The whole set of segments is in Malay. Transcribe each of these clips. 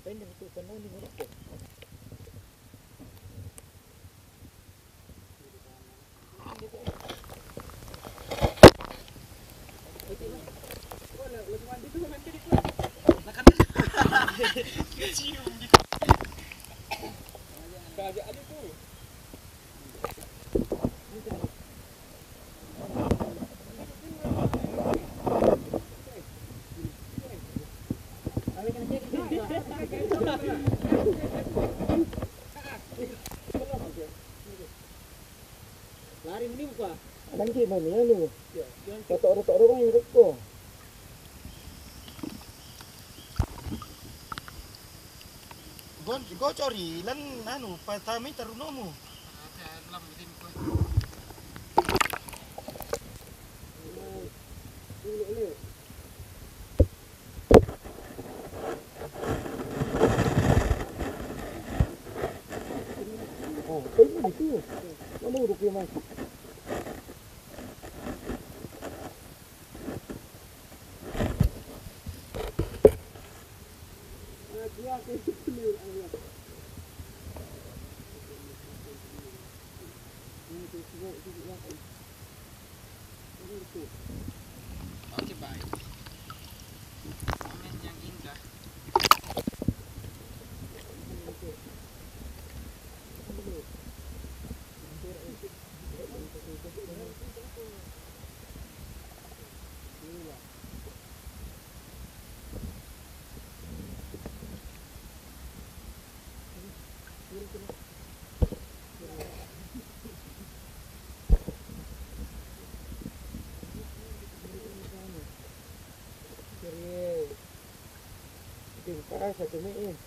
Pendek itu karena ini murah ya. Lari ini buka. Nanti mana lu? Tok orang yang reko. Go cori lan anu patami tarunomu. Oh, ini itu. Mana urut dia mas? Oke, baik. Momen yang indah. Tingkah satu mein.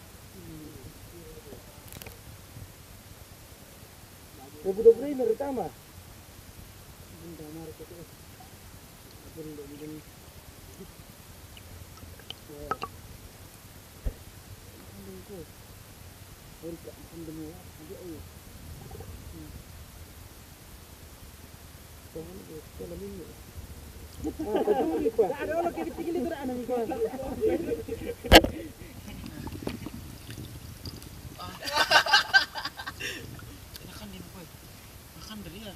Ibu ini pertama. Benda market itu. Benda. Ada orang kayak dipikir itu anak ni kau. Makan din boy. Makan dari ya.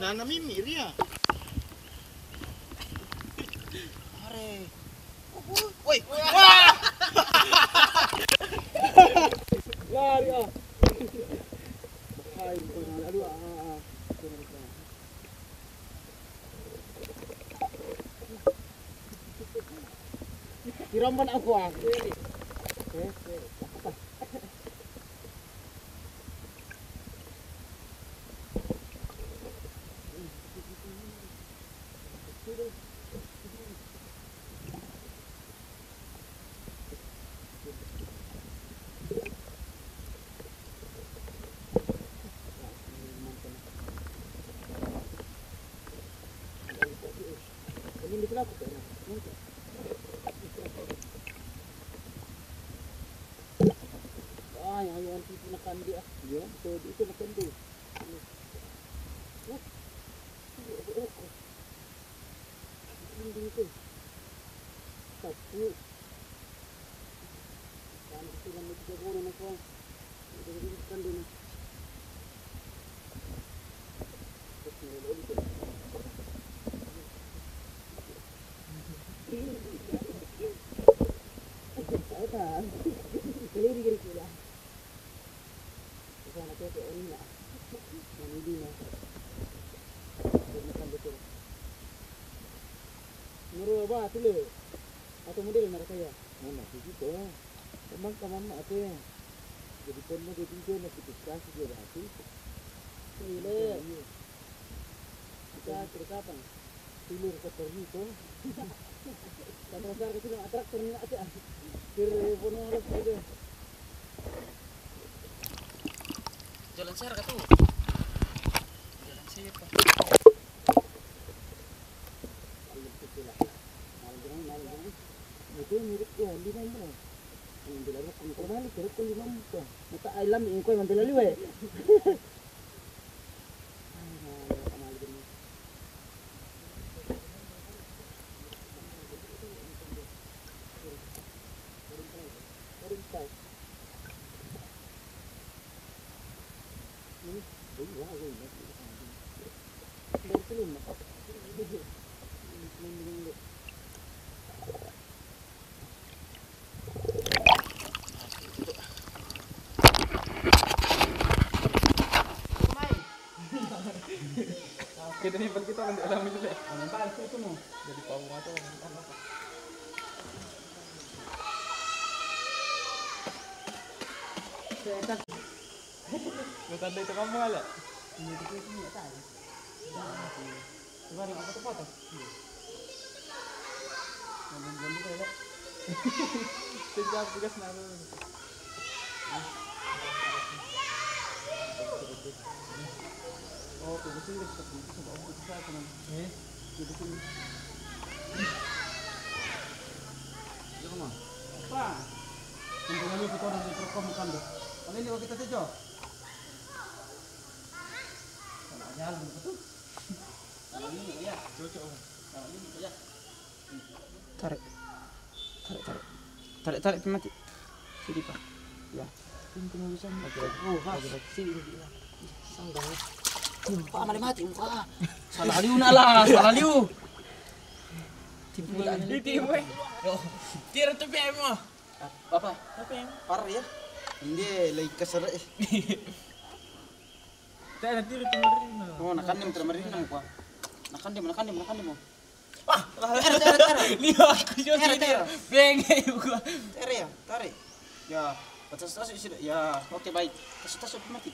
Nana mimi ria. Are. Woi. Wah. Lari ah. Hai, aduh ah. Kiraman aku ah. Ini kenapa tu? Ah, yang nanti makan dia. Ya, betul itu makan dia. Ini itu. Satu. Dan itu yang kita baru makan. Jadi makan dia. Keliru kira-kira. Sana tu orang ni lah. Yang ini lah. Makan betul. Menurut apa tu le? Atau model mereka ya? Mana sih tu? Memang kaman apa ya? Jadi pernah jadi tu nak kita kasih dia hati. Ile. Kita cerita apa? Tidur ke pergi tu. Kalau besar kecil atraktor ni ada. Telepon harus ada. Jalan share ka tuh. Jalan siapa? Itu mirip ya, di mana? Ambil aja kontrol terus kau lima muka. Mata alam ini kau ambil lagi weh. Thank you. Kita nimpal kita kan di alam itu deh. Nempel itu mo. Jadi pawang atau apa? Matanda itu kamu ala. Ini itu enggak tahu. Coba apa tuh foto? Ngomong-ngomong kayak Sejak tugas naruh. oh, pwede sila sa dito sa bawang sa atin. Pwede sila. Diyan mo. Pa. Hindi kami po ito ng mikrofon mo kando. Ano hindi ko kita dito? Sana aja lang ito. Sana ini ya. Cocok. Sana ini ya. Tarik. Tarik mati. Sini Pak. Ya. Pintu mo bisa. Oh, sini. Sanggang. Pak mali mati muka. Salah liu na lah, salah liu. Timbul Di tim weh. Tira tu PM mo. apa? Apa yang? Par ya? Hindi, lagi kasar eh. Tak nanti lu tinggal rin. Oh, nakanim termarin pa. Nakanim mo. Lihat aku juga Tera. bengay gua. Tarik. Ya, batas sudah. Ya, oke baik. Tas mati.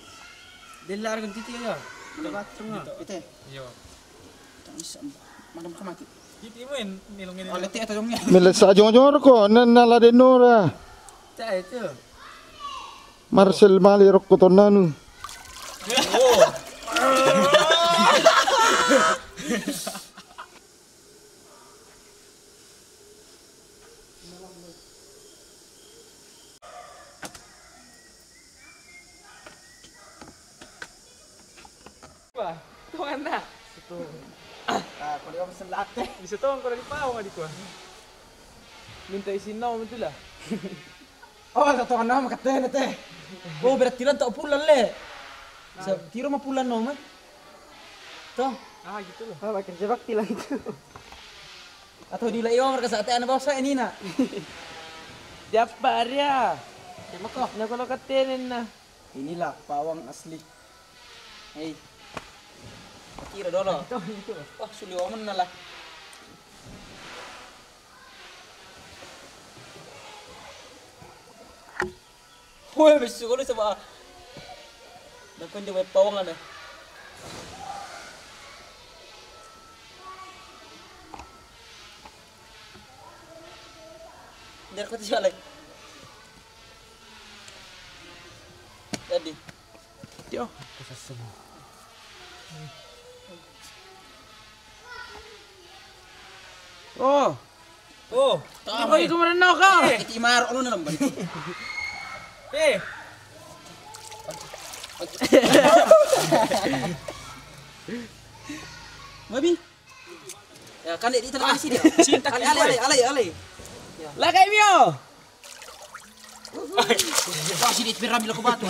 Dilar kan titi ya. Dapat semua. Itu. Yo. Tak bisa. Madam ka mati. Titi mo yun nilongin Oh, leti atau dongnya. Milas sa jong ko nala de nora Tak itu. Marcel Mali rok ko tonanu. Wah, tuan na. Ah, kalau kamu sendak teh. Bisa tuang ko di pawang adik ko. Minta isinaw mo tula. Oh, satu kan nama katanya teh. Oh, berarti tiran tak pulang le. Tiro mah pulang no mah. Toh, Ah, gitu loh. apa kerja bakti lah itu. Atau di layo mereka saat anak bawah ini nak. Tiap hari ya. Terima kok. Na kalau katenin na. Inilah pawang asli. Hei. Kira dulu. Wah, suli omen lah. Woi, besok kalau sebab. Dapat dia buat pawang ada. Biar kau tiba lagi. Jadi. Yo. Oh. Oh. Kau itu mana kau? Kita imar ulu dalam balik. Eh. Mabi. Ya kan di tengah sini dia. Cinta kali alay. Lakay mo. Wah sini piramid aku batu.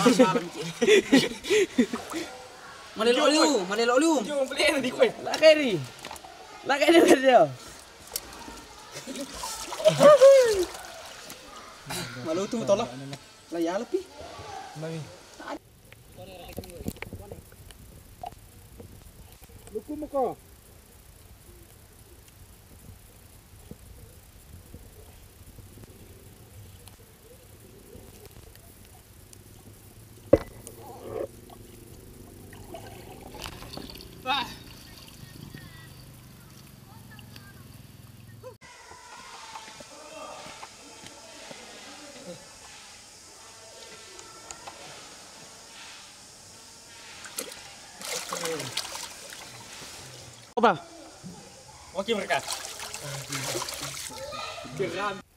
Malelo liu. Yung beli na di ko. Lakay ri. Lakay na dia. Maluto mo tolak. Laya lepi. Mami. Luku mo ko. Wah. Apa? Oke mereka. Geram.